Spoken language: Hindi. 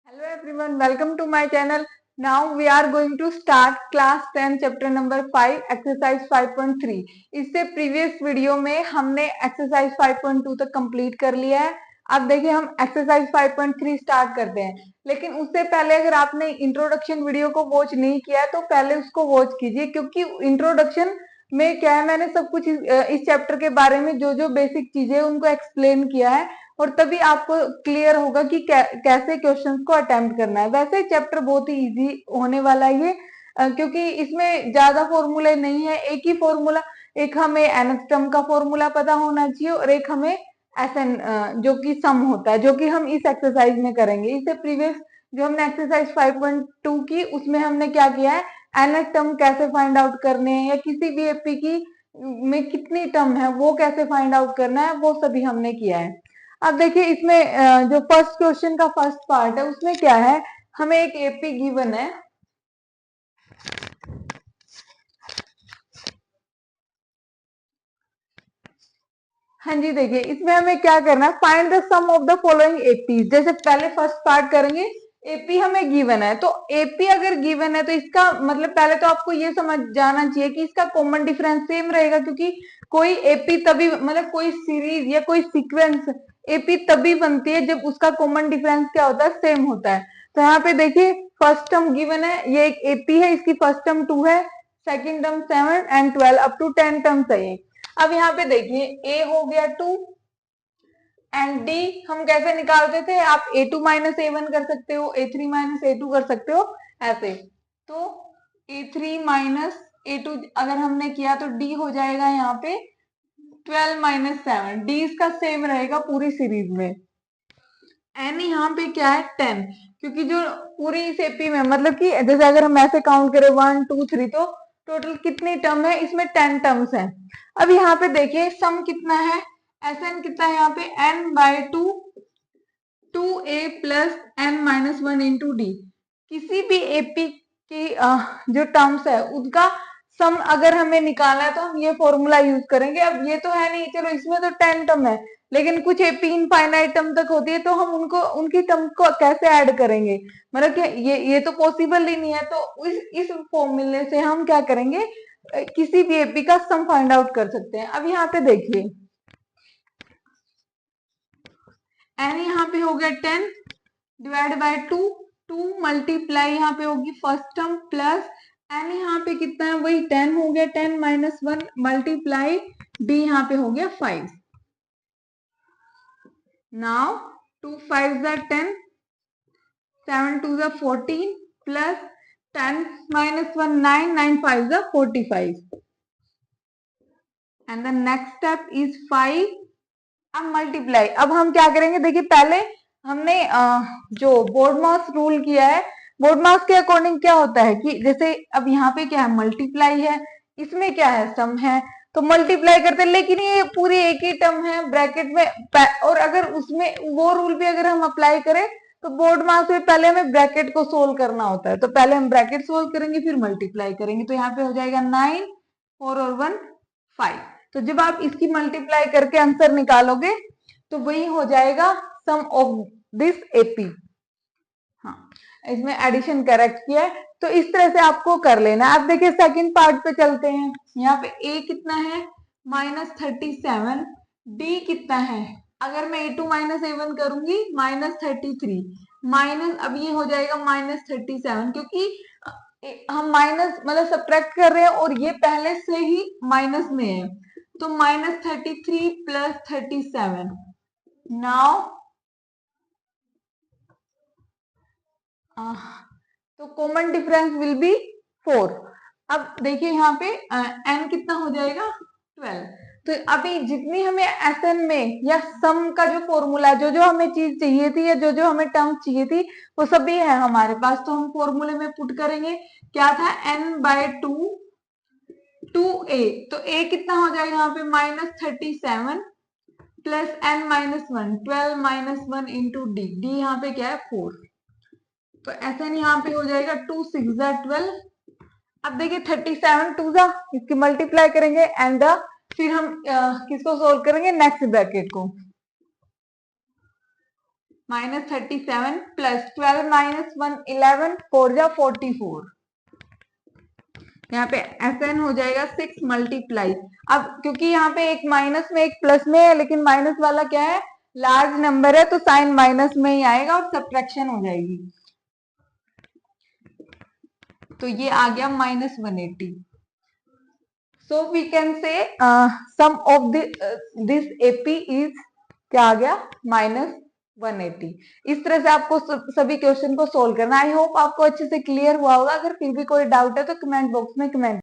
Hello everyone, welcome to my channel. Now we are going to start class 10 chapter number 5 exercise 5.3. इससे प्रीवियस वीडियो में हमने एक्सरसाइज 5.2 तक कंप्लीट कर लिया है। अब देखिए हम एक्सरसाइज 5.3 स्टार्ट करते हैं, लेकिन उससे पहले अगर आपने इंट्रोडक्शन वीडियो को वॉच नहीं किया है तो पहले उसको वॉच कीजिए, क्योंकि इंट्रोडक्शन में क्या है, मैंने सब कुछ इस चैप्टर के बारे में जो जो बेसिक चीजें उनको एक्सप्लेन किया है और तभी आपको क्लियर होगा कि कैसे क्वेश्चंस को अटेम्प्ट करना है। वैसे चैप्टर बहुत ही इजी होने वाला है ये, क्योंकि इसमें ज्यादा फॉर्मूले नहीं है। एक ही फॉर्मूला, एक हमें nth टर्म का फॉर्मूला पता होना चाहिए और एक हमें SN जो कि सम होता है, जो कि हम इस एक्सरसाइज में करेंगे। इससे प्रीवियस जो हमने एक्सरसाइज 5.2 की उसमें हमने क्या किया है, nth टर्म कैसे फाइंड आउट करने हैं या किसी भी एपी की में कितनी टर्म है वो कैसे फाइंड आउट करना है, वो सभी हमने किया है। अब देखिए इसमें जो फर्स्ट क्वेश्चन का फर्स्ट पार्ट है उसमें क्या है, हमें एक एपी गिवन है। हाँ जी, देखिए इसमें हमें क्या करना है, find the sum of the following AP. जैसे पहले फर्स्ट पार्ट करेंगे, एपी हमें गिवन है, तो एपी अगर गिवन है तो इसका मतलब पहले तो आपको ये समझ जाना चाहिए कि इसका कॉमन डिफरेंस सेम रहेगा, क्योंकि कोई एपी तभी मतलब कोई सीरीज या कोई सीक्वेंस एपी तभी बनती है जब उसका कॉमन डिफरेंस क्या होता है, सेम होता है। तो यहाँ पे देखिए फर्स्ट टर्म गिवन है, ये एक एपी है, इसकी फर्स्ट टर्म 2 है, second term 7 and 12 up to 10 terms है ये। अब यहाँ पे देखिए ए हो गया 2 एंड डी हम कैसे निकालते थे, आप a2 माइनस a1 कर सकते हो, a3 माइनस a2 कर सकते हो ऐसे। तो a3 माइनस a2 अगर हमने किया तो d हो जाएगा यहाँ पे 12 माइनस 7, डी इसका सेम रहेगा पूरी सीरीज में। एन यहाँ पे क्या है 10, क्योंकि जो पूरी इस एपी में मतलब कि जैसे अगर हम ऐसे काउंट करें 1 2 3 तो टोटल कितनी टर्म है, इसमें 10 टर्म्स हैं। अब यहाँ पे देखिए सम कितना है, एस एन कितना है यहाँ पे n by 2 2a plus n minus 1 into d. किसी भी एपी की जो टर्म्स है उनका सम अगर हमें निकालना है तो हम ये फॉर्मूला यूज करेंगे। अब ये तो है नहीं, चलो इसमें तो 10 टर्म है, लेकिन कुछ एपी इनफाइनाइट टर्म तक होती है, तो हम उनको उनकी टर्म को कैसे ऐड करेंगे, मतलब कि ये तो पॉसिबल ही नहीं है। तो इस फॉर्मूले से हम क्या करेंगे, किसी भी एपी का सम फाइंड आउट कर सकते हैं। अब यहाँ पे देखिए एन यहाँ पे हो गया 10 डिवाइड बाय 2, 2 मल्टीप्लाई यहाँ पे होगी फर्स्ट टर्म प्लस एन यहाँ पे कितना है वही 10 हो गया, 10 माइनस 1 मल्टीप्लाई डी यहाँ पे हो गया 5। Now 2 5 are 10, 7 2 are 14 plus 10 minus 1 9, 9 5 are 45 and the next step is 5। अब मल्टीप्लाई, अब हम क्या करेंगे, देखिए पहले हमने जो बोर्ड मास रूल किया है, बोर्ड मास के अकॉर्डिंग क्या होता है कि जैसे अब यहाँ पे क्या है मल्टीप्लाई है, इसमें क्या है सम है, तो मल्टीप्लाई करते हैं, लेकिन ये पूरी एक ही टर्म है ब्रैकेट में। और अगर उसमें वो रूल भी अगर हम अप्लाई करें तो बोर्ड मास में पहले हमें ब्रैकेट को सोल्व करना होता है, तो पहले हम ब्रैकेट सोल्व करेंगे फिर मल्टीप्लाई करेंगे। तो यहाँ पे हो जाएगा 9 4 और 1 5। तो जब आप इसकी मल्टीप्लाई करके आंसर निकालोगे तो वही हो जाएगा सम ऑफ दिस एपी। हाँ, इसमें एडिशन करेक्ट किया है, तो इस तरह से आपको कर लेना। आप देखिए सेकंड पार्ट पे चलते हैं। यहाँ पे a कितना है -37, d कितना है, अगर मैं a2 माइनस a1 करूंगी -33 माइनस, अब ये हो जाएगा -37, क्योंकि हम माइनस मतलब सब्ट्रैक्ट कर रहे हैं और ये पहले से ही माइनस में है, तो -33 प्लस 37। नाउ तो कॉमन डिफरेंस विल बी 4। अब देखिए यहाँ पे n कितना हो जाएगा 12। तो अभी जितनी हमें एसएन में या सम का जो फॉर्मूला, जो जो हमें चीज चाहिए थी या जो जो हमें टर्म चाहिए थी वो सभी है हमारे पास, तो हम फॉर्मूले में पुट करेंगे। क्या था n बाय 2 2a, तो a कितना हो जाएगा यहाँ पे -37 plus n minus 1 12 minus 1 into D, D यहाँ पे क्या है 4, तो ऐसा नहीं यहाँ पे हो जाएगा 2 6 12। अब देखिए 37 2 इसकी मल्टीप्लाई करेंगे एंड फिर हम किसको सोल्व करेंगे, नेक्स्ट ब्रैकेट को। -37 प्लस 12 - 1 11 4 जा 44। यहाँ पे Sn हो जाएगा 6 मल्टीप्लाई। अब क्योंकि यहाँ पे एक माइनस में एक प्लस में है, लेकिन माइनस वाला क्या है, लार्ज नंबर है, तो साइन माइनस में ही आएगा और सब्ट्रैक्शन हो जाएगी। तो ये आ गया -180। सो we can say sum of this AP is क्या आ गया, -180। इस तरह से आपको सभी क्वेश्चन को सोल्व करना। आई होप आपको अच्छे से क्लियर हुआ होगा। अगर फिर भी कोई डाउट है तो कमेंट बॉक्स में कमेंट